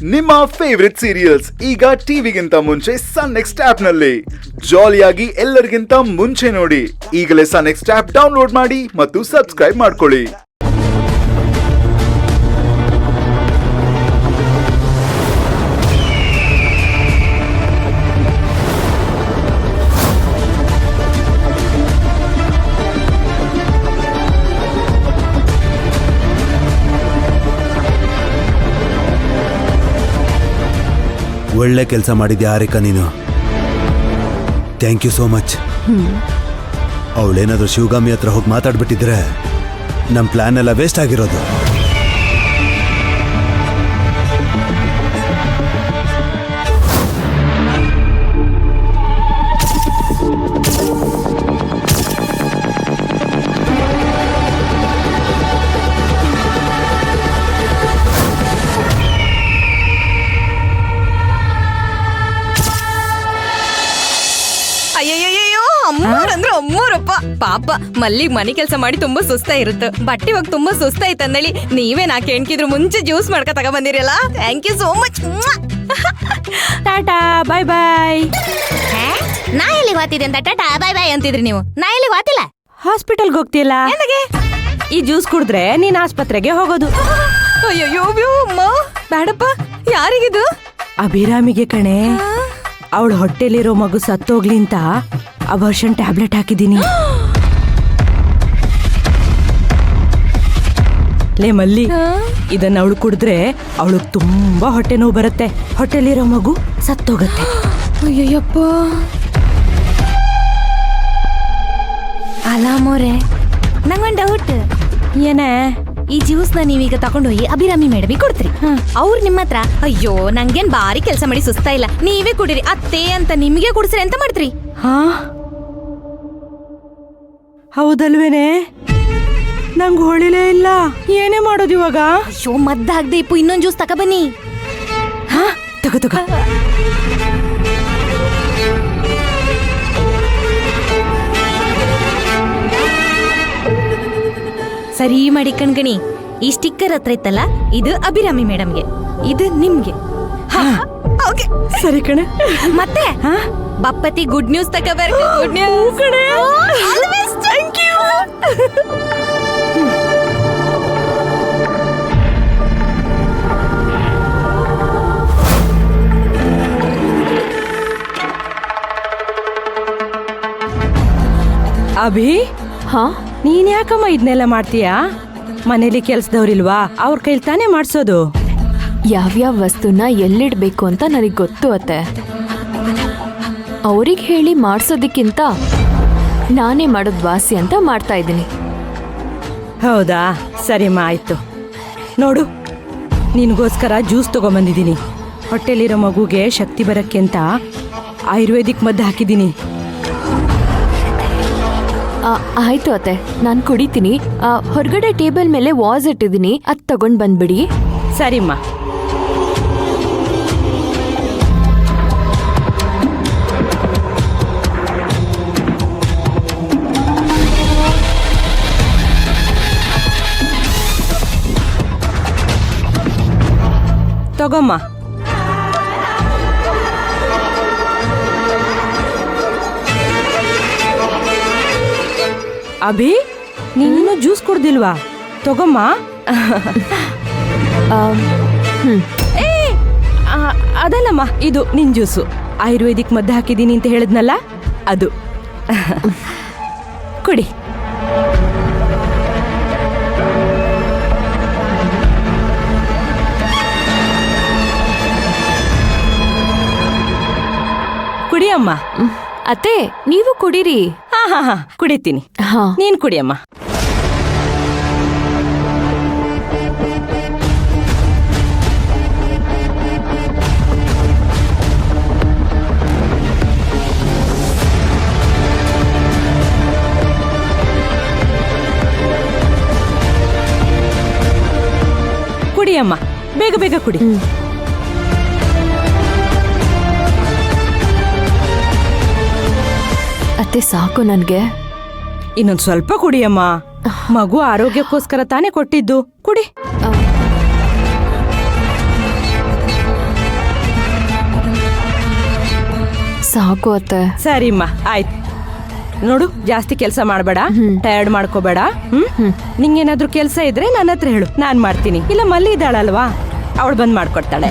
ನಿಮ್ಮ favourite serials ಈಗ ಟಿವಿಗಿಂತ ಮುಂಚೆ ಸನ್ ನೆಕ್ಸ್ಟ್ ಆಪ್ ನಲ್ಲಿ ಜಾಲಿಯಾಗಿ ಎಲ್ಲರಿಗಿಂತ ಮುಂಚೆ ನೋಡಿ. ಈಗಲೇ ಸನ್ ನೆಕ್ಸ್ಟ್ ಆಪ್ ಡೌನ್ಲೋಡ್ ಮಾಡಿ ಮತ್ತು ಸಬ್ಸ್ಕ್ರೈಬ್ ಮಾಡ್ಕೊಳ್ಳಿ. ಒಳ್ಳೆ ಕೆಲಸ ಮಾಡಿದ್ಯಾ ಹಾರಿಕಾ ನೀನು. Thank you so much. ಅವಳೇನಾದ್ರೂ ಶಿವಗಾಮಿ ಹತ್ರ ಹೋಗಿ ಮಾತಾಡ್ಬಿಟ್ಟಿದ್ರೆ ನಮ್ಮ ಪ್ಲಾನ್ ಎಲ್ಲ ವೇಸ್ಟ್ ಆಗಿರೋದು. ಅಯ್ಯಯ್ಯೋ ಅಮ್ಮೋರಂದ್ರೆ ಅಮ್ಮೋರಪ್ಪ. ಪಾಪ ಮಲ್ಲಿಗ್ ಮನೆ ಕೆಲಸ ಮಾಡಿ ತುಂಬಾ ಸುಸ್ತ ಇರುತ್ತೆ. ಬಟ್ಟೆ ಇವಾಗ ತುಂಬಾ ಸುಸ್ತ ಐತೆ ಅಂದಳಿ ನೀವೇ ನಾ ಕೇಳ್ಕಿದ್ರು ಮುಂಚೆ ಜ್ಯೂಸ್ ಮಾಡ್ಕ ತಗ ಬಂದಿರಲ್ಲ. Thank you so much. Ta-ta bye bye. ನಾ ಎಲ್ಲಿ ಹೋಗ್ತಿದ್ದೆ ಅಂತ ಟಾಟಾ ಬಾಯ್ ಬಾಯ್ ಅಂತಿದ್ರಿ ನೀವು. ನಾ ಎಲ್ಲಿ ಹೋಗ್ತಿಲ್ಲ. ಹಾಸ್ಪಿಟಲ್ಗೆ ಹೋಗ್ತಿಲ್ಲ. ಈ ಜ್ಯೂಸ್ ಕುಡಿದ್ರೆ ನೀನ್ ಆಸ್ಪತ್ರೆಗೆ ಹೋಗೋದು. ಅಯ್ಯಯ್ಯೋ ಅಮ್ಮ ಬೇಡಪ್ಪ. ಯಾರಿಗಿದು? ಅಭಿರಾಮಿಗೆ ಕಣೆ. ಅವಳ ಹೊಟ್ಟೆಲಿರೋ ಮಗು ಸತ್ತೋಗ್ಲಿ ಅಂತ ಅಬಾರ್ಷನ್ ಟ್ಯಾಬ್ಲೆಟ್ ಹಾಕಿದೀನಿ. ಲೇ ಮಲ್ಲಿ, ಇದನ್ನ ಅವಳು ಕುಡಿದ್ರೆ ಅವಳು ತುಂಬಾ ಹೊಟ್ಟೆ ನೋವು ಬರುತ್ತೆ. ಹೊಟ್ಟೆಲಿರೋ ಮಗು ಸತ್ತೋಗತ್ತೆ. ಅಯ್ಯಯ್ಯಪ್ಪ. ಅಲ್ಲ ಮೋರೆ, ನಂಗೊಂದು ಡೌಟ್. ಏನೇ? ಈ ಜ್ಯೂಸ್ ನ ನೀವೀಗ ತಗೊಂಡೋಗಿ ಅಭಿರಾಮಿ ಮೇಡಮಿ ಕೊಡ್ತೀರಿ. ಅವ್ರು ನಿಮ್ಮ ಹತ್ರ ಅಯ್ಯೋ ನಂಗೇನ್ ಬಾರಿ ಕೆಲಸ ಮಾಡಿ ಸುಸ್ತಾ ಇಲ್ಲ, ನೀವೇ ಕುಡಿರಿ ಅತ್ತೆ ಅಂತ ನಿಮಗೆ ಕುಡಿಸ್ರಿ ಅಂತ ಮಾಡ್ತೀರಿ. ಹಾ ಹೌದಲ್ವೇನೆ? ನಂಗೆ ಹೊಳಿಲೇ ಇಲ್ಲ. ಏನೇ ಮಾಡೋದು ಇವಾಗ? ಅಯ್ಯೋ ಮದ್ದಾಗದೆ ಇಪ್ಪು ಇನ್ನೊಂದು ಜ್ಯೂಸ್ ತಕ ಬನ್ನಿ. ಹಾ ತಗೋ ತಗೋ. ಸರಿ ಮಾಡಿ ಕಣ್ಗಣಿ. ಈ ಸ್ಟಿಕ್ಕರ್ ಹತ್ರ ಇತ್ತಲ್ಲ, ಇದು ಅಭಿರಾಮಿ ಮೇಡಮ್ಗೆ, ಇದು ನಿಮ್ಗೆ. ಸರಿ ಕಣೆ. ಮತ್ತೆ ಬಪ್ಪತಿ ಗುಡ್ ನ್ಯೂಸ್ ತಗೋಬಾರ. ಗುಡ್ ನ್ಯೂಸ್ ಕಣೆ. Thank you. ಅಭಿ, ಹಾ ನೀನ್ ಯಾಕಮ್ಮ ಇದನ್ನೆಲ್ಲ ಮಾಡ್ತೀಯಾ? ಮನೇಲಿ ಕೆಲ್ಸದವ್ರಿಲ್ವಾ? ಅವ್ರ ಕೈಲಿ ತಾನೇ ಮಾಡ್ಸೋದು. ಯಾವ್ಯಾವ ವಸ್ತುನ ಎಲ್ಲಿಡ್ಬೇಕು ಅಂತ ನನಗೆ ಗೊತ್ತು ಅತ್ತೆ. ಅವ್ರಿಗೆ ಹೇಳಿ ಮಾಡ್ಸೋದಕ್ಕಿಂತ ನಾನೇ ಮಾಡೋದು ವಾಸಿ ಅಂತ ಮಾಡ್ತಾ ಇದ್ದೀನಿ. ಹೌದಾ? ಸರಿಮ್ಮ ಆಯ್ತು. ನೋಡು, ನಿನಗೋಸ್ಕರ ಜ್ಯೂಸ್ ತಗೊಂಬಂದಿದ್ದೀನಿ. ಹೊಟ್ಟೆಲಿರೋ ಮಗುಗೆ ಶಕ್ತಿ ಬರಕ್ಕೆ ಅಂತ ಆಯುರ್ವೇದಿಕ್ ಮದ್ದು ಹಾಕಿದ್ದೀನಿ. ಆಯ್ತು ಅತ್ತೆ, ನಾನು ಕುಡಿತೀನಿ. ಹೊರಗಡೆ ಟೇಬಲ್ ಮೇಲೆ ವಾಸ್ ಇಟ್ಟಿದ್ದೀನಿ, ಅದು ತಗೊಂಡ್ ಬಂದ್ಬಿಡಿ. ಸರಿಮ್ಮ. ತಗೊಮ್ಮ. ಅಭಿ, ನೀನು ಜ್ಯೂಸ್ ಕುಡ್ದಿಲ್ವಾ? ತಗೊಮ್ಮ. ಅದಲ್ಲಮ್ಮ, ಇದು ನಿನ್ ಜ್ಯೂಸು. ಆಯುರ್ವೇದಿಕ್ ಮದ್ದು ಹಾಕಿದ್ದೀನಿ ಅಂತ ಹೇಳಿದ್ನಲ್ಲ, ಅದು. ಕುಡಿ. ಕುಡಿಯಮ್ಮ. ಅತ್ತೆ, ನೀವು ಕುಡೀರಿ. ಹಾ ಹಾ ಹಾ ಕುಡಿತೀನಿ. ಹಾ, ನೀನ್ ಕುಡಿಯಮ್ಮ. ಕುಡಿಯಮ್ಮ, ಬೇಗ ಬೇಗ ಕುಡಿ. ಅತ್ತೆ ಸಾಕು ನನ್ಗೆ. ಇನ್ನೊಂದ್ ಸ್ವಲ್ಪ ಕುಡಿಯಮ್ಮ. ಮಗು ಆರೋಗ್ಯಕ್ಕೋಸ್ಕರ ತಾನೇ ಕೊಟ್ಟಿದ್ದು. ಕುಡಿ. ಸಾಕು ಅತ್ತೆ. ಸರಿಮ್ಮ ಆಯ್ತು. ನೋಡು ಜಾಸ್ತಿ ಕೆಲಸ ಮಾಡಬೇಡ, ಟಯರ್ಡ್ ಮಾಡ್ಕೋಬೇಡ. ನಿಂಗೇನಾದ್ರೂ ಕೆಲಸ ಇದ್ರೆ ನನ್ನ ಹತ್ರ ಹೇಳು, ನಾನ್ ಮಾಡ್ತೀನಿ. ಇಲ್ಲ ಮಲ್ಲಿ ಇದ್ದಾಳಲ್ವಾ, ಅವಳು ಬಂದ್ ಮಾಡ್ಕೊಡ್ತಾಳೆ.